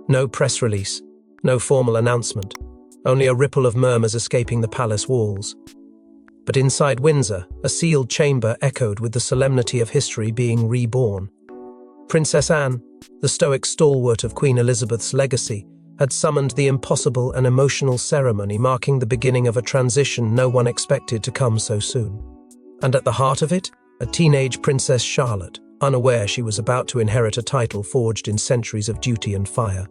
No press release, no formal announcement, only a ripple of murmurs escaping the palace walls. But inside Windsor, a sealed chamber echoed with the solemnity of history being reborn. Princess Anne, the stoic stalwart of Queen Elizabeth's legacy, had summoned the impossible and emotional ceremony marking the beginning of a transition no one expected to come so soon. And at the heart of it, a teenage Princess Charlotte, unaware she was about to inherit a title forged in centuries of duty and fire.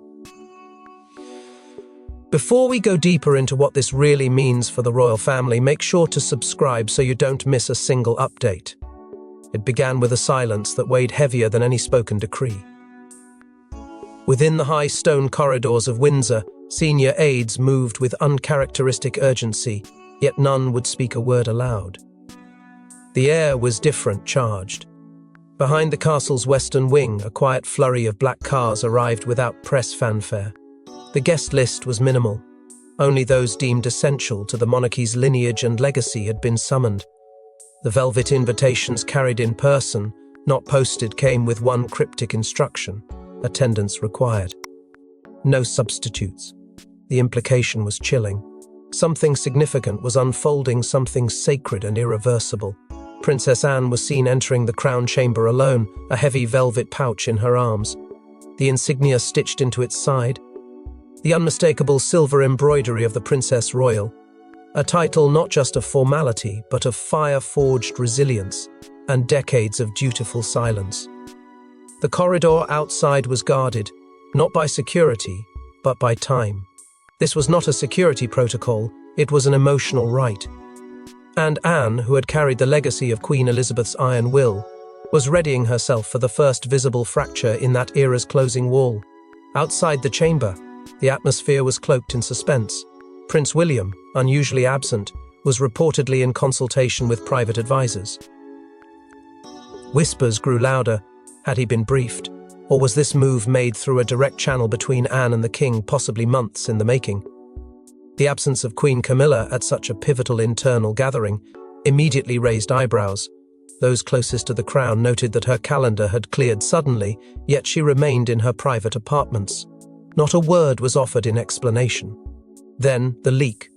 Before we go deeper into what this really means for the royal family, make sure to subscribe so you don't miss a single update. It began with a silence that weighed heavier than any spoken decree. Within the high stone corridors of Windsor, senior aides moved with uncharacteristic urgency, yet none would speak a word aloud. The air was different, charged. Behind the castle's western wing, a quiet flurry of black cars arrived without press fanfare. The guest list was minimal. Only those deemed essential to the monarchy's lineage and legacy had been summoned. The velvet invitations carried in person, not posted, came with one cryptic instruction: attendance required. No substitutes. The implication was chilling. Something significant was unfolding, something sacred and irreversible. Princess Anne was seen entering the crown chamber alone, a heavy velvet pouch in her arms, the insignia stitched into its side, the unmistakable silver embroidery of the Princess Royal, a title not just of formality, but of fire-forged resilience and decades of dutiful silence. The corridor outside was guarded, not by security, but by time. This was not a security protocol, it was an emotional rite. And Anne, who had carried the legacy of Queen Elizabeth's iron will, was readying herself for the first visible fracture in that era's closing wall. Outside the chamber, the atmosphere was cloaked in suspense. Prince William, unusually absent, was reportedly in consultation with private advisors. Whispers grew louder. Had he been briefed? Or was this move made through a direct channel between Anne and the king, possibly months in the making? The absence of Queen Camilla at such a pivotal internal gathering immediately raised eyebrows. Those closest to the crown noted that her calendar had cleared suddenly, yet she remained in her private apartments. Not a word was offered in explanation. Then, the leak.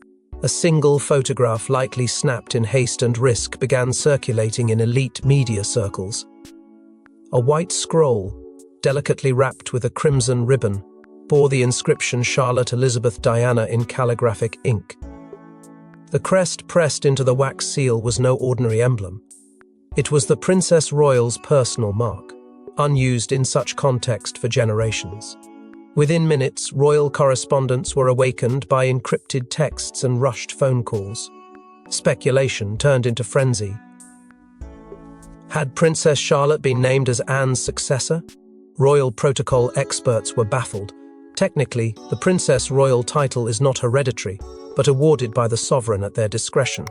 A single photograph, likely snapped in haste and risk, began circulating in elite media circles. A white scroll, delicately wrapped with a crimson ribbon, bore the inscription Charlotte Elizabeth Diana in calligraphic ink. The crest pressed into the wax seal was no ordinary emblem. It was the Princess Royal's personal mark, unused in such context for generations. Within minutes, royal correspondents were awakened by encrypted texts and rushed phone calls. Speculation turned into frenzy. Had Princess Charlotte been named as Anne's successor? Royal protocol experts were baffled. Technically, the Princess Royal title is not hereditary, but awarded by the sovereign at their discretion.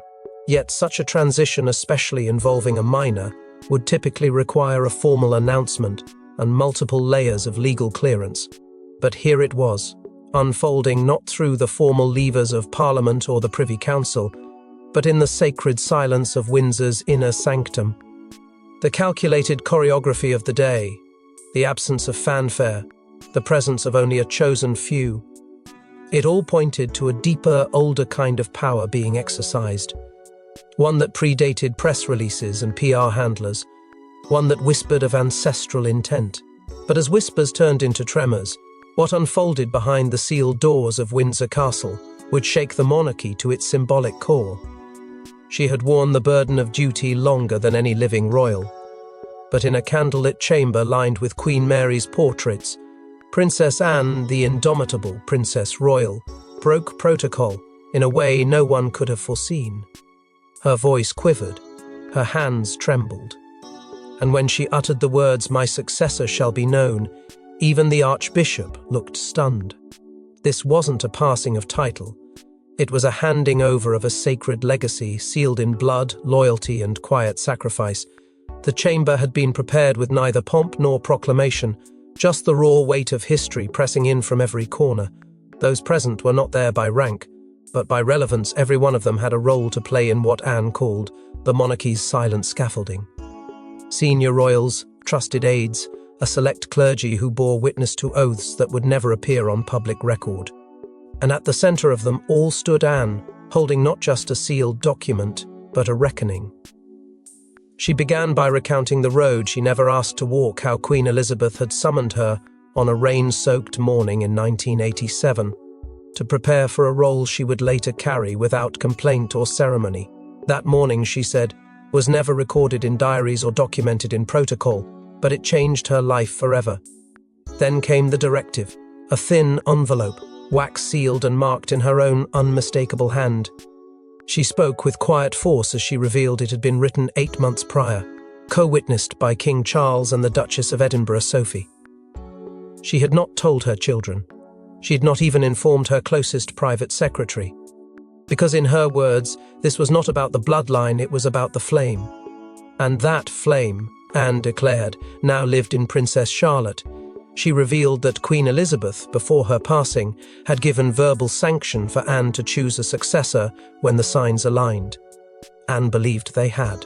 Yet such a transition, especially involving a minor, would typically require a formal announcement and multiple layers of legal clearance. But here it was, unfolding not through the formal levers of Parliament or the Privy Council, but in the sacred silence of Windsor's inner sanctum. The calculated choreography of the day, the absence of fanfare, the presence of only a chosen few, it all pointed to a deeper, older kind of power being exercised. One that predated press releases and PR handlers, one that whispered of ancestral intent. But as whispers turned into tremors, what unfolded behind the sealed doors of Windsor Castle would shake the monarchy to its symbolic core. She had worn the burden of duty longer than any living royal. But in a candlelit chamber lined with Queen Mary's portraits, Princess Anne, the indomitable Princess Royal, broke protocol in a way no one could have foreseen. Her voice quivered, her hands trembled. And when she uttered the words, "My successor shall be known," even the Archbishop looked stunned. This wasn't a passing of title. It was a handing over of a sacred legacy sealed in blood, loyalty, and quiet sacrifice. The chamber had been prepared with neither pomp nor proclamation, just the raw weight of history pressing in from every corner. Those present were not there by rank, but by relevance. Every one of them had a role to play in what Anne called the monarchy's silent scaffolding. Senior royals, trusted aides, a select clergy who bore witness to oaths that would never appear on public record. And at the center of them all stood Anne, holding not just a sealed document, but a reckoning. She began by recounting the road she never asked to walk, how Queen Elizabeth had summoned her on a rain-soaked morning in 1987 to prepare for a role she would later carry without complaint or ceremony. That morning, she said, was never recorded in diaries or documented in protocol, but it changed her life forever. Then came the directive, a thin envelope, wax-sealed and marked in her own unmistakable hand. She spoke with quiet force as she revealed it had been written 8 months prior, co-witnessed by King Charles and the Duchess of Edinburgh, Sophie. She had not told her children. She had not even informed her closest private secretary. Because in her words, this was not about the bloodline, it was about the flame. And that flame, Anne declared, now lived in Princess Charlotte. She revealed that Queen Elizabeth, before her passing, had given verbal sanction for Anne to choose a successor when the signs aligned. Anne believed they had,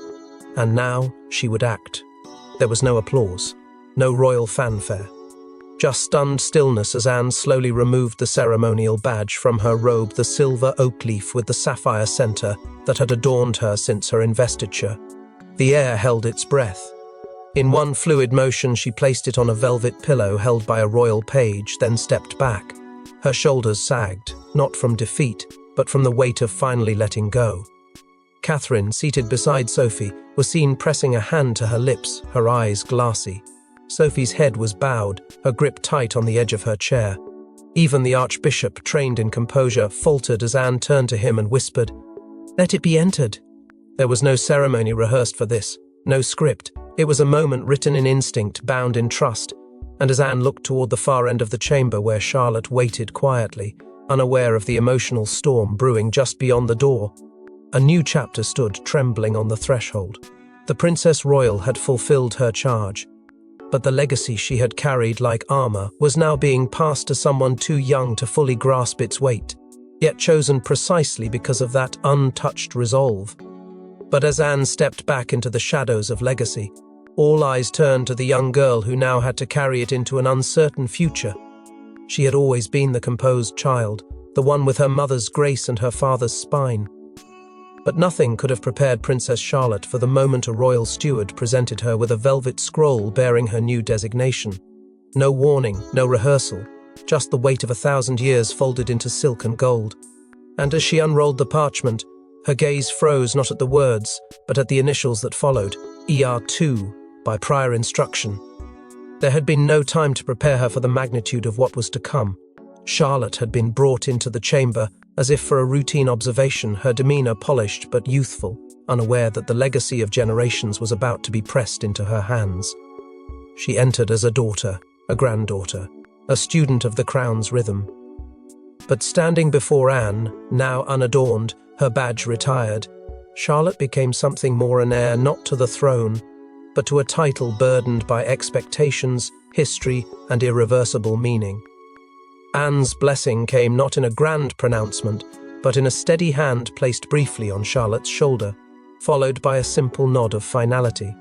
and now she would act. There was no applause, no royal fanfare. Just stunned stillness as Anne slowly removed the ceremonial badge from her robe, the silver oak leaf with the sapphire center that had adorned her since her investiture. The air held its breath. In one fluid motion, she placed it on a velvet pillow held by a royal page, then stepped back. Her shoulders sagged, not from defeat, but from the weight of finally letting go. Catherine, seated beside Sophie, was seen pressing a hand to her lips, her eyes glassy. Sophie's head was bowed, her grip tight on the edge of her chair. Even the Archbishop, trained in composure, faltered as Anne turned to him and whispered, "Let it be entered." There was no ceremony rehearsed for this, no script. It was a moment written in instinct, bound in trust, and as Anne looked toward the far end of the chamber where Charlotte waited quietly, unaware of the emotional storm brewing just beyond the door, a new chapter stood trembling on the threshold. The Princess Royal had fulfilled her charge, but the legacy she had carried like armor was now being passed to someone too young to fully grasp its weight, yet chosen precisely because of that untouched resolve. But as Anne stepped back into the shadows of legacy, all eyes turned to the young girl who now had to carry it into an uncertain future. She had always been the composed child, the one with her mother's grace and her father's spine. But nothing could have prepared Princess Charlotte for the moment a royal steward presented her with a velvet scroll bearing her new designation. No warning, no rehearsal, just the weight of 1,000 years folded into silk and gold. And as she unrolled the parchment, her gaze froze not at the words, but at the initials that followed, ER2, by prior instruction. There had been no time to prepare her for the magnitude of what was to come. Charlotte had been brought into the chamber, as if for a routine observation, her demeanor polished but youthful, unaware that the legacy of generations was about to be pressed into her hands. She entered as a daughter, a granddaughter, a student of the crown's rhythm. But standing before Anne, now unadorned, her badge retired, Charlotte became something more, an heir not to the throne, but to a title burdened by expectations, history, and irreversible meaning. Anne's blessing came not in a grand pronouncement, but in a steady hand placed briefly on Charlotte's shoulder, followed by a simple nod of finality.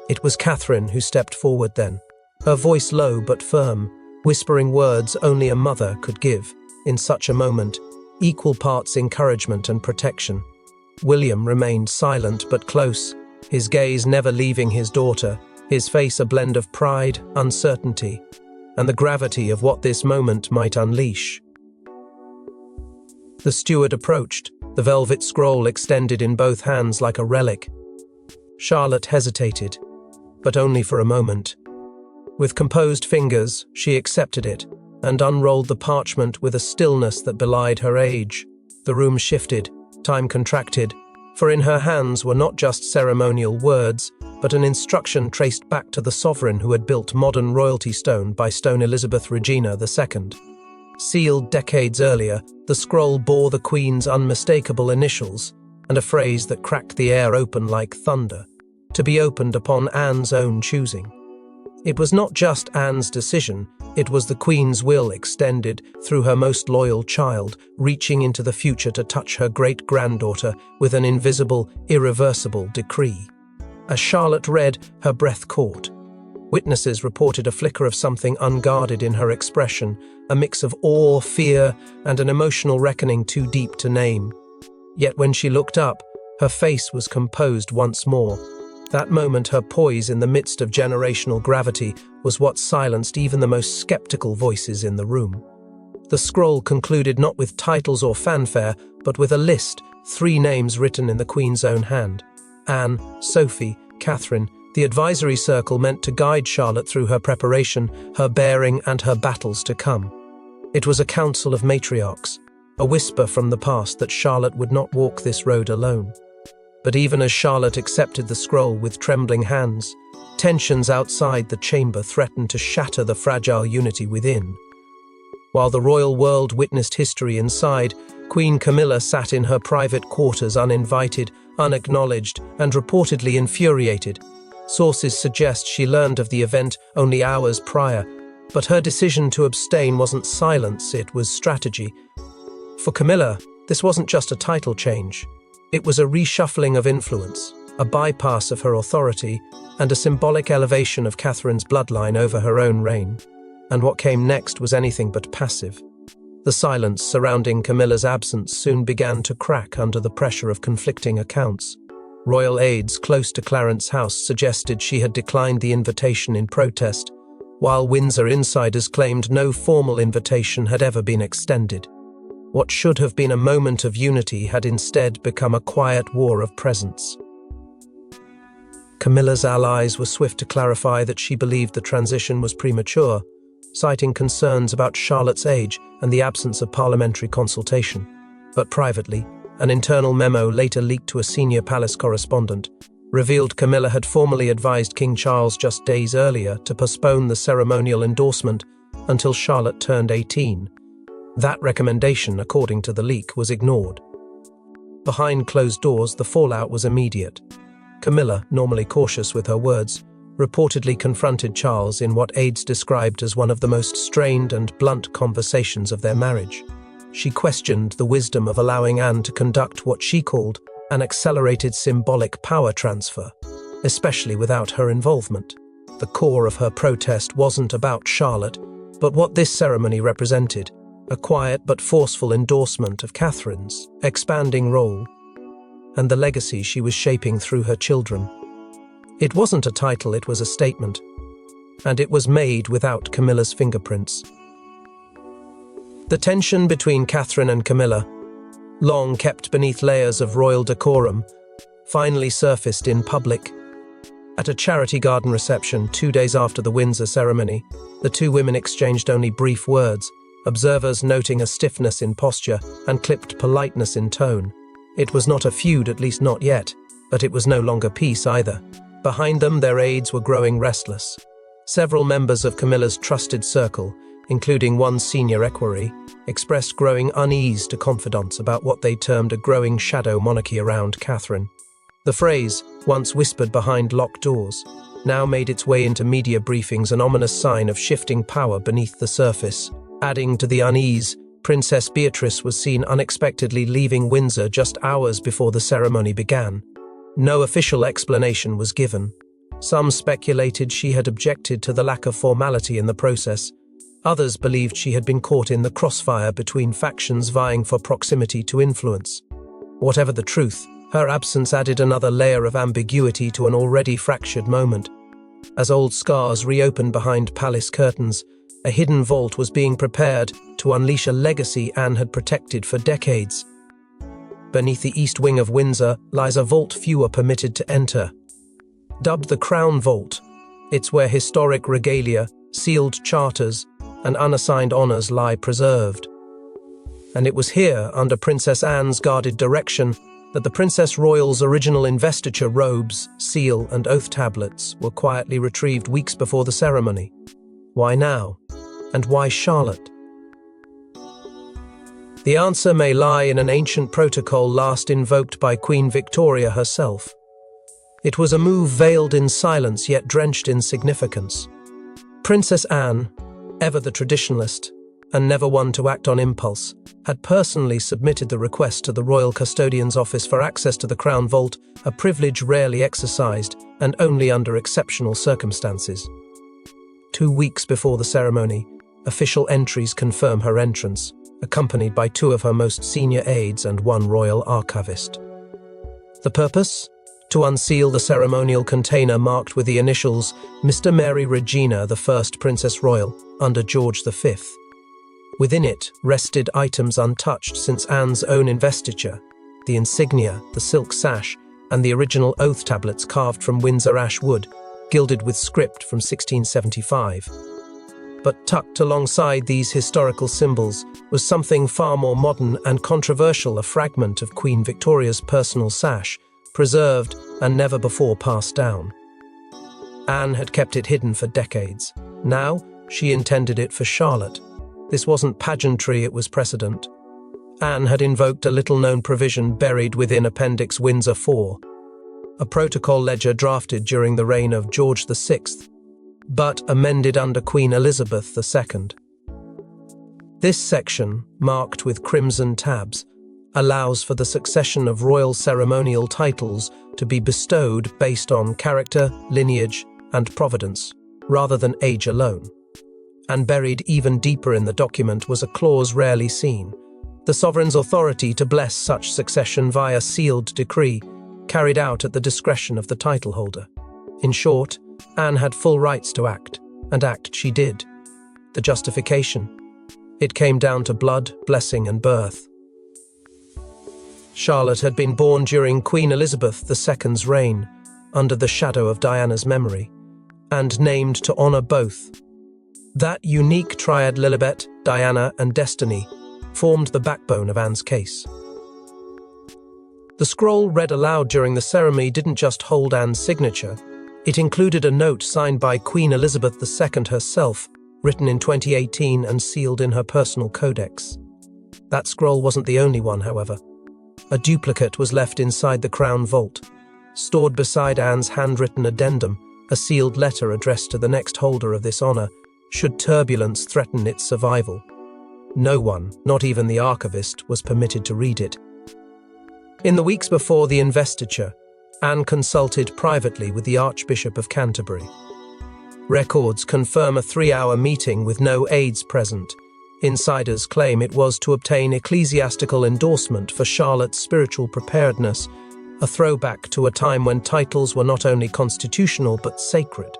It was Catherine who stepped forward then, her voice low but firm, whispering words only a mother could give, in such a moment, equal parts encouragement and protection. William remained silent but close, his gaze never leaving his daughter, his face a blend of pride, uncertainty, and the gravity of what this moment might unleash. The steward approached, the velvet scroll extended in both hands like a relic. Charlotte hesitated, but only for a moment. With composed fingers, she accepted it and unrolled the parchment with a stillness that belied her age. The room shifted, time contracted, for in her hands were not just ceremonial words, but an instruction traced back to the sovereign who had built modern royalty stone by Stone Elizabeth Regina II. Sealed decades earlier, the scroll bore the Queen's unmistakable initials and a phrase that cracked the air open like thunder, to be opened upon Anne's own choosing. It was not just Anne's decision, it was the Queen's will extended through her most loyal child, reaching into the future to touch her great-granddaughter with an invisible, irreversible decree. As Charlotte read, her breath caught. Witnesses reported a flicker of something unguarded in her expression, a mix of awe, fear, and an emotional reckoning too deep to name. Yet when she looked up, her face was composed once more. That moment, her poise in the midst of generational gravity was what silenced even the most skeptical voices in the room. The scroll concluded not with titles or fanfare, but with a list, 3 names written in the Queen's own hand. Anne, Sophie, Catherine. The advisory circle meant to guide Charlotte through her preparation, her bearing, and her battles to come. It was a council of matriarchs, a whisper from the past that Charlotte would not walk this road alone. But even as Charlotte accepted the scroll with trembling hands, tensions outside the chamber threatened to shatter the fragile unity within. While the royal world witnessed history inside, Queen Camilla sat in her private quarters uninvited, unacknowledged, and reportedly infuriated. Sources suggest she learned of the event only hours prior, but her decision to abstain wasn't silence, it was strategy. For Camilla, this wasn't just a title change. It was a reshuffling of influence, a bypass of her authority, and a symbolic elevation of Catherine's bloodline over her own reign. And what came next was anything but passive. The silence surrounding Camilla's absence soon began to crack under the pressure of conflicting accounts. Royal aides close to Clarence's house suggested she had declined the invitation in protest, while Windsor insiders claimed no formal invitation had ever been extended. What should have been a moment of unity had instead become a quiet war of presence. Camilla's allies were swift to clarify that she believed the transition was premature, citing concerns about Charlotte's age and the absence of parliamentary consultation. But privately, an internal memo later leaked to a senior palace correspondent revealed Camilla had formally advised King Charles just days earlier to postpone the ceremonial endorsement until Charlotte turned 18. That recommendation, according to the leak, was ignored. Behind closed doors, the fallout was immediate. Camilla, normally cautious with her words, reportedly confronted Charles in what aides described as one of the most strained and blunt conversations of their marriage. She questioned the wisdom of allowing Anne to conduct what she called an accelerated symbolic power transfer, especially without her involvement. The core of her protest wasn't about Charlotte, but what this ceremony represented, a quiet but forceful endorsement of Catherine's expanding role and the legacy she was shaping through her children. It wasn't a title, it was a statement, and it was made without Camilla's fingerprints. The tension between Catherine and Camilla, long kept beneath layers of royal decorum, finally surfaced in public. At a charity garden reception 2 days after the Windsor ceremony, the 2 women exchanged only brief words, observers noting a stiffness in posture and clipped politeness in tone. It was not a feud, at least not yet, but it was no longer peace either. Behind them, their aides were growing restless. Several members of Camilla's trusted circle, including one senior equerry, expressed growing unease to confidants about what they termed a growing shadow monarchy around Catherine. The phrase, once whispered behind locked doors, now made its way into media briefings, an ominous sign of shifting power beneath the surface. Adding to the unease, Princess Beatrice was seen unexpectedly leaving Windsor just hours before the ceremony began. No official explanation was given. Some speculated she had objected to the lack of formality in the process. Others believed she had been caught in the crossfire between factions vying for proximity to influence. Whatever the truth, her absence added another layer of ambiguity to an already fractured moment. As old scars reopened behind palace curtains, a hidden vault was being prepared to unleash a legacy Anne had protected for decades. Beneath the east wing of Windsor lies a vault few are permitted to enter. Dubbed the Crown Vault, it's where historic regalia, sealed charters, and unassigned honours lie preserved. And it was here, under Princess Anne's guarded direction, that the Princess Royal's original investiture robes, seal, and oath tablets were quietly retrieved weeks before the ceremony. Why now? And why Charlotte? The answer may lie in an ancient protocol last invoked by Queen Victoria herself. It was a move veiled in silence yet drenched in significance. Princess Anne, ever the traditionalist, and never one to act on impulse, had personally submitted the request to the Royal Custodian's Office for access to the Crown Vault, a privilege rarely exercised and only under exceptional circumstances. 2 weeks before the ceremony, official entries confirm her entrance, accompanied by 2 of her most senior aides and 1 royal archivist. The purpose? To unseal the ceremonial container marked with the initials Mr. Mary Regina, the first Princess Royal, under George V. Within it rested items untouched since Anne's own investiture, the insignia, the silk sash, and the original oath tablets carved from Windsor ash wood, gilded with script from 1675. But tucked alongside these historical symbols was something far more modern and controversial, a fragment of Queen Victoria's personal sash, preserved and never before passed down. Anne had kept it hidden for decades. Now, she intended it for Charlotte. This wasn't pageantry, it was precedent. Anne had invoked a little-known provision buried within Appendix Windsor 4, a protocol ledger drafted during the reign of George VI, but amended under Queen Elizabeth II. This section, marked with crimson tabs, allows for the succession of royal ceremonial titles to be bestowed based on character, lineage, and providence, rather than age alone. And buried even deeper in the document was a clause rarely seen: the sovereign's authority to bless such succession via sealed decree, carried out at the discretion of the title holder. In short, Anne had full rights to act, and act she did. The justification? It came down to blood, blessing, and birth. Charlotte had been born during Queen Elizabeth II's reign, under the shadow of Diana's memory, and named to honour both. That unique triad, Lilibet, Diana, and Destiny, formed the backbone of Anne's case. The scroll read aloud during the ceremony didn't just hold Anne's signature, it included a note signed by Queen Elizabeth II herself, written in 2018 and sealed in her personal codex. That scroll wasn't the only one, however. A duplicate was left inside the Crown Vault, stored beside Anne's handwritten addendum, a sealed letter addressed to the next holder of this honour, should turbulence threaten its survival. No one, not even the archivist, was permitted to read it. In the weeks before the investiture, Anne consulted privately with the Archbishop of Canterbury. Records confirm a 3-hour meeting with no aides present. Insiders claim it was to obtain ecclesiastical endorsement for Charlotte's spiritual preparedness, a throwback to a time when titles were not only constitutional but sacred.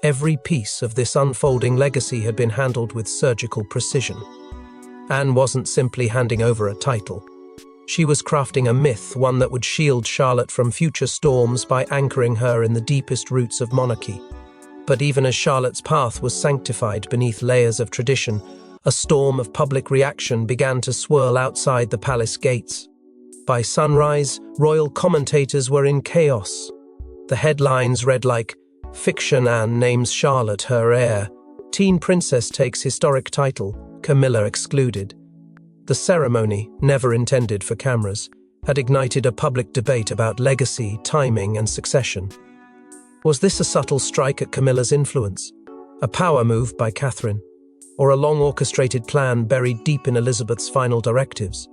Every piece of this unfolding legacy had been handled with surgical precision. Anne wasn't simply handing over a title. She was crafting a myth, one that would shield Charlotte from future storms by anchoring her in the deepest roots of monarchy. But even as Charlotte's path was sanctified beneath layers of tradition, a storm of public reaction began to swirl outside the palace gates. By sunrise, royal commentators were in chaos. The headlines read like, "Fiction Anne names Charlotte her heir. Teen princess takes historic title, Camilla excluded." The ceremony, never intended for cameras, had ignited a public debate about legacy, timing, and succession. Was this a subtle strike at Camilla's influence? A power move by Catherine? Or a long-orchestrated plan buried deep in Elizabeth's final directives?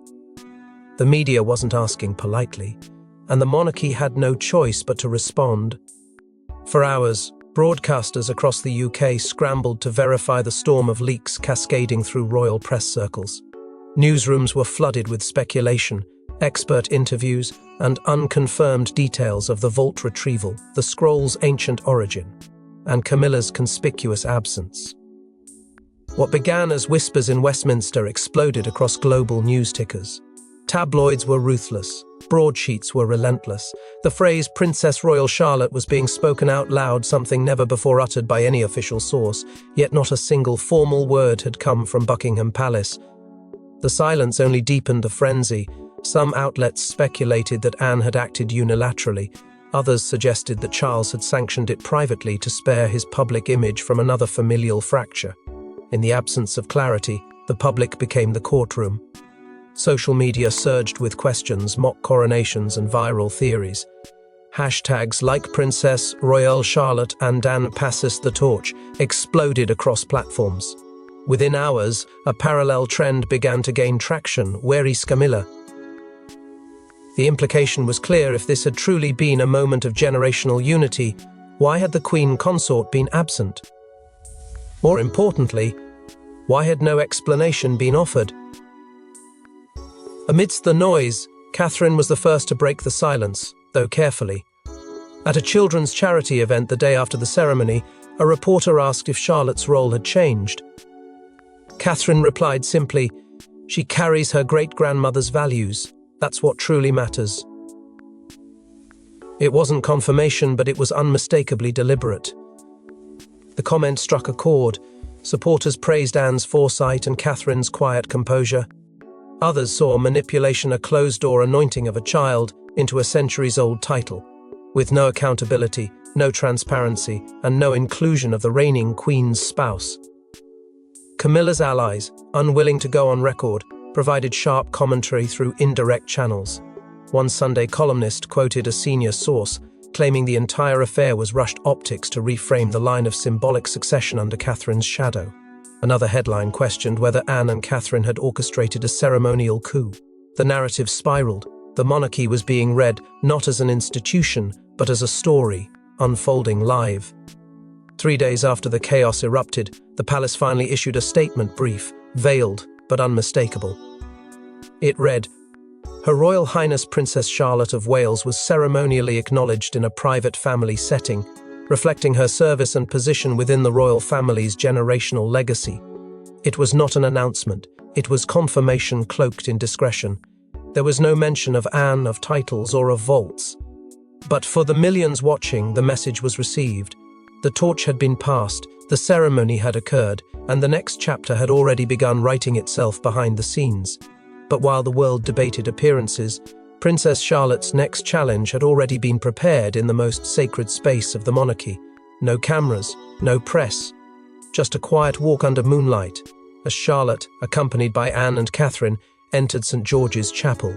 The media wasn't asking politely, and the monarchy had no choice but to respond. For hours, broadcasters across the UK scrambled to verify the storm of leaks cascading through royal press circles. Newsrooms were flooded with speculation, expert interviews, and unconfirmed details of the vault retrieval, the scroll's ancient origin, and Camilla's conspicuous absence. What began as whispers in Westminster exploded across global news tickers. Tabloids were ruthless. Broadsheets were relentless. The phrase Princess Royal Charlotte was being spoken out loud, something never before uttered by any official source, yet not a single formal word had come from Buckingham Palace. The silence only deepened the frenzy. Some outlets speculated that Anne had acted unilaterally. Others suggested that Charles had sanctioned it privately to spare his public image from another familial fracture. In the absence of clarity, the public became the courtroom. Social media surged with questions, mock coronations, and viral theories. Hashtags like Princess Royale Charlotte and Anne passes the torch exploded across platforms. Within hours, a parallel trend began to gain traction: where is Camilla? The implication was clear: if this had truly been a moment of generational unity, why had the Queen Consort been absent? More importantly, why had no explanation been offered? Amidst the noise, Catherine was the first to break the silence, though carefully. At a children's charity event the day after the ceremony, a reporter asked if Charlotte's role had changed. Catherine replied simply, "She carries her great-grandmother's values. That's what truly matters." It wasn't confirmation, but it was unmistakably deliberate. The comment struck a chord. Supporters praised Anne's foresight and Catherine's quiet composure. Others saw manipulation, a closed-door anointing of a child into a centuries-old title, with no accountability, no transparency, and no inclusion of the reigning Queen's spouse. Camilla's allies, unwilling to go on record, provided sharp commentary through indirect channels. One Sunday columnist quoted a senior source, claiming the entire affair was rushed optics to reframe the line of symbolic succession under Catherine's shadow. Another headline questioned whether Anne and Catherine had orchestrated a ceremonial coup. The narrative spiraled. The monarchy was being read not as an institution, but as a story, unfolding live. 3 days after the chaos erupted, the palace finally issued a statement, brief, veiled, but unmistakable. It read, "Her Royal Highness Princess Charlotte of Wales was ceremonially acknowledged in a private family setting, reflecting her service and position within the royal family's generational legacy. It was not an announcement, it was confirmation cloaked in discretion. There was no mention of Anne, of titles, or of vaults. But for the millions watching, the message was received. The torch had been passed, the ceremony had occurred, and the next chapter had already begun writing itself behind the scenes. But while the world debated appearances, Princess Charlotte's next challenge had already been prepared in the most sacred space of the monarchy. No cameras, no press, just a quiet walk under moonlight, as Charlotte, accompanied by Anne and Catherine, entered St. George's Chapel.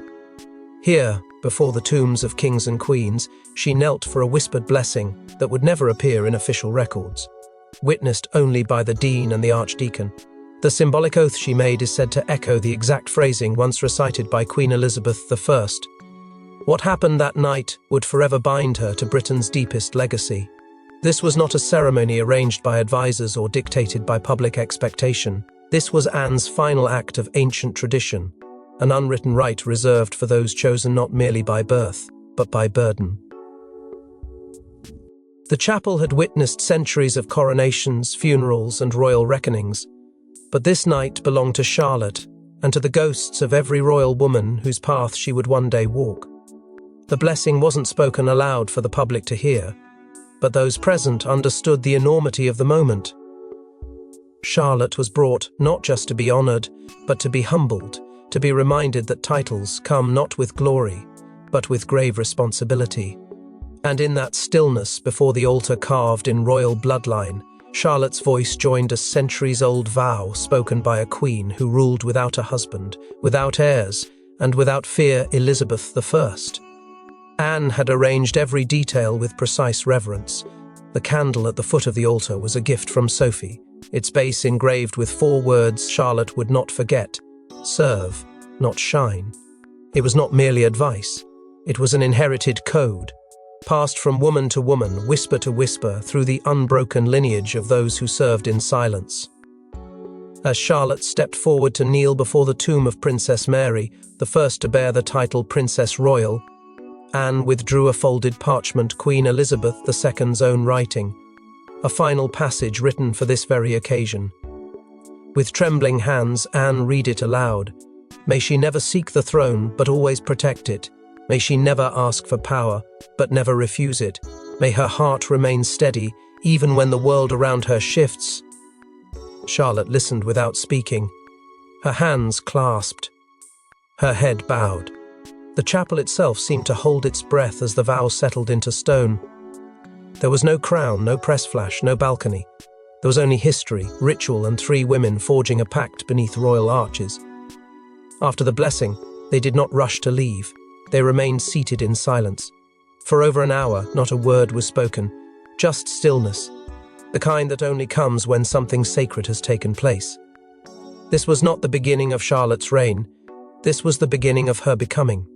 Here, before the tombs of kings and queens, she knelt for a whispered blessing that would never appear in official records, witnessed only by the dean and the archdeacon. The symbolic oath she made is said to echo the exact phrasing once recited by Queen Elizabeth I. What happened that night would forever bind her to Britain's deepest legacy. This was not a ceremony arranged by advisors or dictated by public expectation. This was Anne's final act of ancient tradition, an unwritten right reserved for those chosen not merely by birth, but by burden. The chapel had witnessed centuries of coronations, funerals, and royal reckonings, but this night belonged to Charlotte and to the ghosts of every royal woman whose path she would one day walk. The blessing wasn't spoken aloud for the public to hear, but those present understood the enormity of the moment. Charlotte was brought not just to be honoured, but to be humbled, to be reminded that titles come not with glory, but with grave responsibility. And in that stillness before the altar carved in royal bloodline, Charlotte's voice joined a centuries-old vow spoken by a queen who ruled without a husband, without heirs, and without fear Elizabeth I. Anne had arranged every detail with precise reverence. The candle at the foot of the altar was a gift from Sophie, its base engraved with 4 words Charlotte would not forget: serve, not shine. It was not merely advice. It was an inherited code, passed from woman to woman, whisper to whisper, through the unbroken lineage of those who served in silence. As Charlotte stepped forward to kneel before the tomb of Princess Mary, the first to bear the title Princess Royal, Anne withdrew a folded parchment, Queen Elizabeth II's own writing, a final passage written for this very occasion. With trembling hands, Anne read it aloud. May she never seek the throne, but always protect it. May she never ask for power, but never refuse it. May her heart remain steady, even when the world around her shifts. Charlotte listened without speaking, her hands clasped, her head bowed. The chapel itself seemed to hold its breath as the vow settled into stone. There was no crown, no press flash, no balcony. There was only history, ritual, and 3 women forging a pact beneath royal arches. After the blessing, they did not rush to leave. They remained seated in silence. For over an hour, not a word was spoken, just stillness, the kind that only comes when something sacred has taken place. This was not the beginning of Charlotte's reign. This was the beginning of her becoming.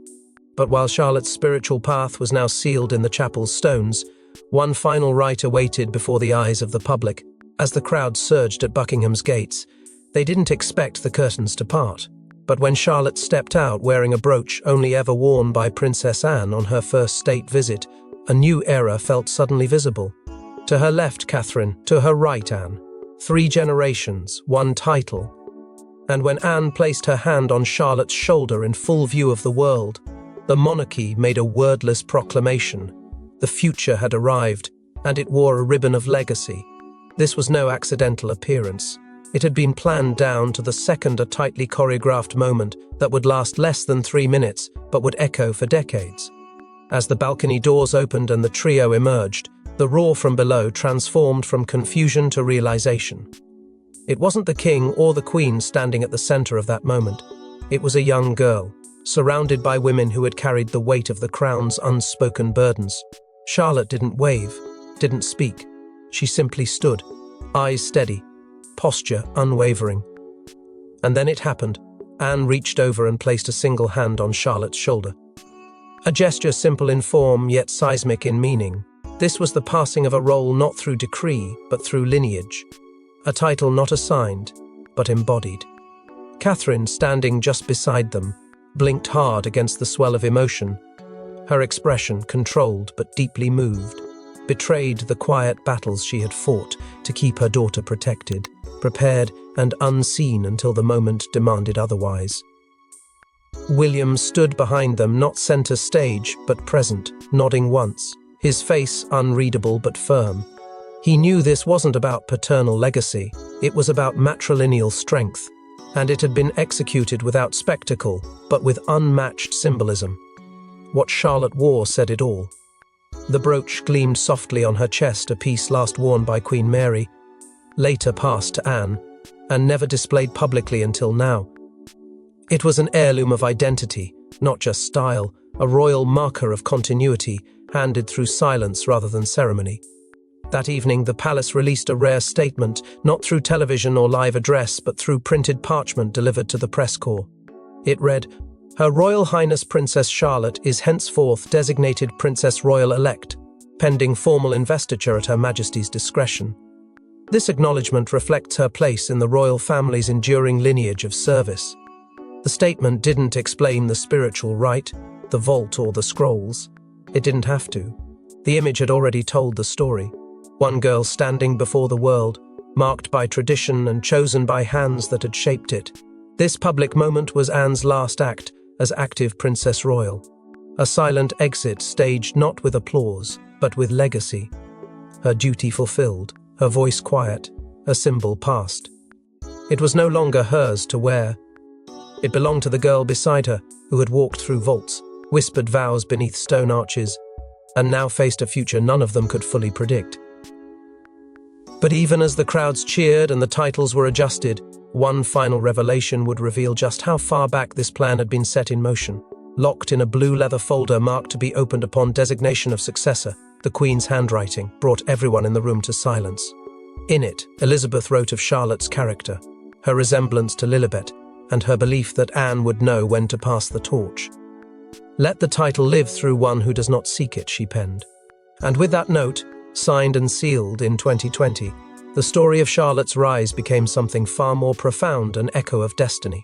But while Charlotte's spiritual path was now sealed in the chapel's stones, one final rite awaited before the eyes of the public. As the crowd surged at Buckingham's gates, they didn't expect the curtains to part. But when Charlotte stepped out wearing a brooch only ever worn by Princess Anne on her first state visit, a new era felt suddenly visible. To her left, Catherine, to her right, Anne. 3 generations, 1 title. And when Anne placed her hand on Charlotte's shoulder in full view of the world, the monarchy made a wordless proclamation. The future had arrived, and it wore a ribbon of legacy. This was no accidental appearance. It had been planned down to the second, a tightly choreographed moment that would last less than 3 minutes, but would echo for decades. As the balcony doors opened and the trio emerged, the roar from below transformed from confusion to realization. It wasn't the king or the queen standing at the center of that moment. It was a young girl, surrounded by women who had carried the weight of the crown's unspoken burdens. Charlotte didn't wave, didn't speak. She simply stood, eyes steady, posture unwavering. And then it happened. Anne reached over and placed a single hand on Charlotte's shoulder. A gesture simple in form, yet seismic in meaning. This was the passing of a role not through decree, but through lineage. A title not assigned, but embodied. Catherine, standing just beside them, blinked hard against the swell of emotion. Her expression, controlled but deeply moved, betrayed the quiet battles she had fought to keep her daughter protected, prepared and unseen until the moment demanded otherwise. William stood behind them, not center stage, but present, nodding once, his face unreadable but firm. He knew this wasn't about paternal legacy, it was about matrilineal strength, and it had been executed without spectacle, but with unmatched symbolism. What Charlotte wore said it all. The brooch gleamed softly on her chest, a piece last worn by Queen Mary, later passed to Anne, and never displayed publicly until now. It was an heirloom of identity, not just style, a royal marker of continuity, handed through silence rather than ceremony. That evening, the palace released a rare statement, not through television or live address, but through printed parchment delivered to the press corps. It read, "Her Royal Highness Princess Charlotte is henceforth designated Princess Royal-elect, pending formal investiture at Her Majesty's discretion. This acknowledgement reflects her place in the royal family's enduring lineage of service." The statement didn't explain the spiritual rite, the vault or the scrolls. It didn't have to. The image had already told the story. One girl standing before the world, marked by tradition and chosen by hands that had shaped it. This public moment was Anne's last act as active Princess Royal. A silent exit staged not with applause, but with legacy. Her duty fulfilled, her voice quiet, a symbol passed. It was no longer hers to wear. It belonged to the girl beside her, who had walked through vaults, whispered vows beneath stone arches, and now faced a future none of them could fully predict. But even as the crowds cheered and the titles were adjusted, one final revelation would reveal just how far back this plan had been set in motion. Locked in a blue leather folder marked to be opened upon designation of successor, the Queen's handwriting brought everyone in the room to silence. In it, Elizabeth wrote of Charlotte's character, her resemblance to Lilibet, and her belief that Anne would know when to pass the torch. "Let the title live through one who does not seek it," she penned. And with that note, signed and sealed in 2020, the story of Charlotte's rise became something far more profound, an echo of destiny.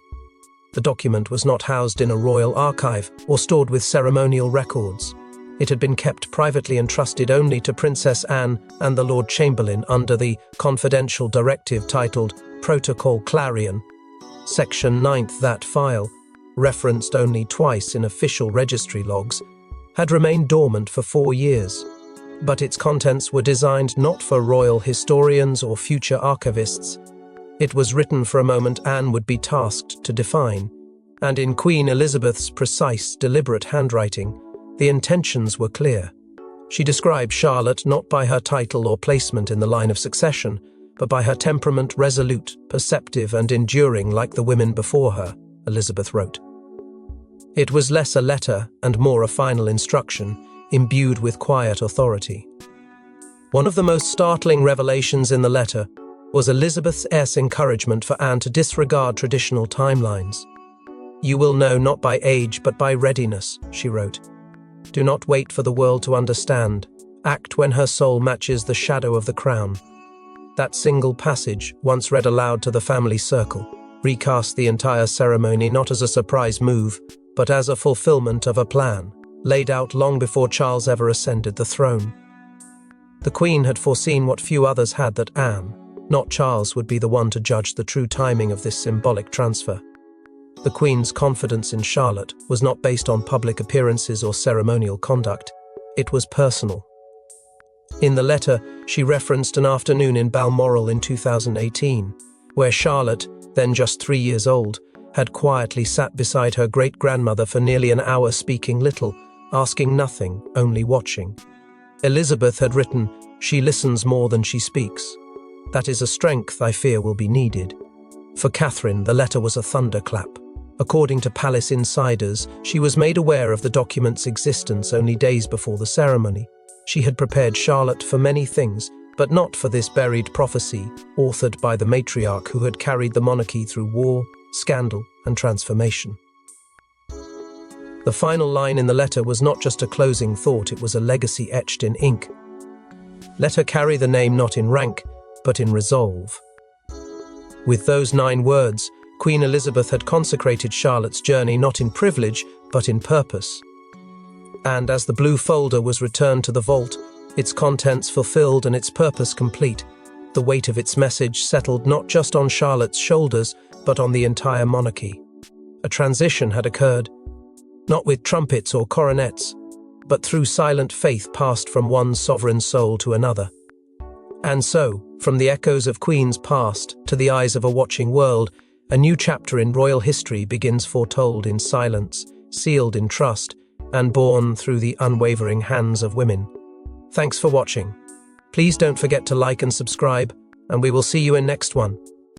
The document was not housed in a royal archive or stored with ceremonial records. It had been kept privately entrusted only to Princess Anne and the Lord Chamberlain under the confidential directive titled Protocol Clarion. Section 9th, that file, referenced only twice in official registry logs, had remained dormant for 4 years. But its contents were designed not for royal historians or future archivists. It was written for a moment Anne would be tasked to define, and in Queen Elizabeth's precise, deliberate handwriting, the intentions were clear. She described Charlotte not by her title or placement in the line of succession, but by her temperament, resolute, perceptive, and enduring like the women before her, Elizabeth wrote. It was less a letter and more a final instruction, imbued with quiet authority. One of the most startling revelations in the letter was Elizabeth's encouragement for Anne to disregard traditional timelines. "You will know not by age but by readiness," she wrote. "Do not wait for the world to understand. Act when her soul matches the shadow of the crown." That single passage, once read aloud to the family circle, recast the entire ceremony not as a surprise move, but as a fulfillment of a plan, laid out long before Charles ever ascended the throne. The Queen had foreseen what few others had, that Anne, not Charles, would be the one to judge the true timing of this symbolic transfer. The Queen's confidence in Charlotte was not based on public appearances or ceremonial conduct. It was personal. In the letter, she referenced an afternoon in Balmoral in 2018, where Charlotte, then just 3 years old, had quietly sat beside her great-grandmother for nearly an hour, speaking little, asking nothing, only watching. Elizabeth had written, "She listens more than she speaks. That is a strength I fear will be needed." For Catherine, the letter was a thunderclap. According to palace insiders, she was made aware of the document's existence only days before the ceremony. She had prepared Charlotte for many things, but not for this buried prophecy, authored by the matriarch who had carried the monarchy through war, scandal, and transformation. The final line in the letter was not just a closing thought, it was a legacy etched in ink. Let her carry the name not in rank, but in resolve. With those 9 words, Queen Elizabeth had consecrated Charlotte's journey not in privilege, but in purpose. And as the blue folder was returned to the vault, its contents fulfilled and its purpose complete, the weight of its message settled not just on Charlotte's shoulders, but on the entire monarchy. A transition had occurred, not with trumpets or coronets, but through silent faith passed from one sovereign soul to another. And so, from the echoes of Queen's past to the eyes of a watching world, a new chapter in royal history begins, foretold in silence, sealed in trust, and borne through the unwavering hands of women. Thanks for watching. Please don't forget to like and subscribe, and we will see you in next one.